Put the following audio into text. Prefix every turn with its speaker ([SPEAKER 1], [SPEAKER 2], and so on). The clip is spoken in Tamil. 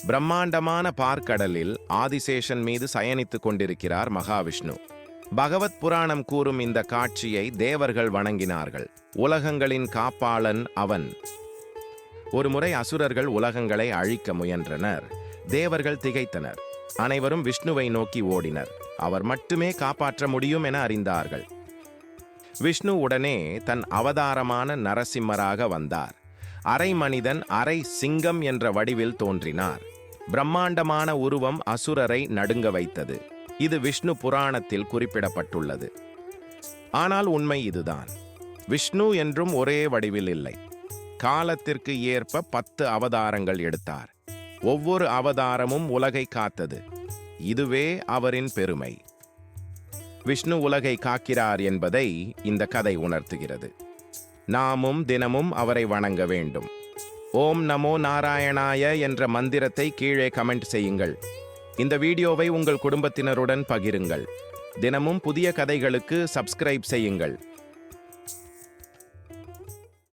[SPEAKER 1] பிரம்மாண்டமான பார்க்கடலில் ஆதிசேஷன் மீது சயனித்துக் கொண்டிருக்கிறார் மகாவிஷ்ணு. பகவத் புராணம் கூறும் இந்த காட்சியை தேவர்கள் வணங்கினார்கள். உலகங்களின் காப்பாளன் அவன். ஒருமுறை அசுரர்கள் உலகங்களை அழிக்க முயன்றனர். தேவர்கள் திகைத்தனர். அனைவரும் விஷ்ணுவை நோக்கி ஓடினர். அவர் மட்டுமே காப்பாற்ற முடியும் என அறிந்தார்கள். விஷ்ணு உடனே தன் அவதாரமான நரசிம்மராக வந்தார். அரை மனிதன் அரை சிங்கம் என்ற வடிவில் தோன்றினார். பிரம்மாண்டமான உருவம் அசுரரை நடுங்க வைத்தது. இது விஷ்ணு புராணத்தில் குறிப்பிடப்பட்டுள்ளது. ஆனால் உண்மை இதுதான். விஷ்ணு என்றும் ஒரே வடிவில் இல்லை. காலத்திற்கு ஏற்ப 10 அவதாரங்கள் எடுத்தார். ஒவ்வொரு அவதாரமும் உலகை காத்தது. இதுவே அவரின் பெருமை. விஷ்ணு உலகை காக்கிறார் என்பதை இந்த கதை உணர்த்துகிறது. நாமும் தினமும் அவரை வணங்க வேண்டும். ஓம் நமோ நாராயணாய என்ற மந்திரத்தை கீழே கமெண்ட் செய்யுங்கள். இந்த வீடியோவை உங்கள் குடும்பத்தினருடன் பகிருங்கள். தினமும் புதிய கதைகளுக்கு சப்ஸ்கிரைப் செய்யுங்கள்.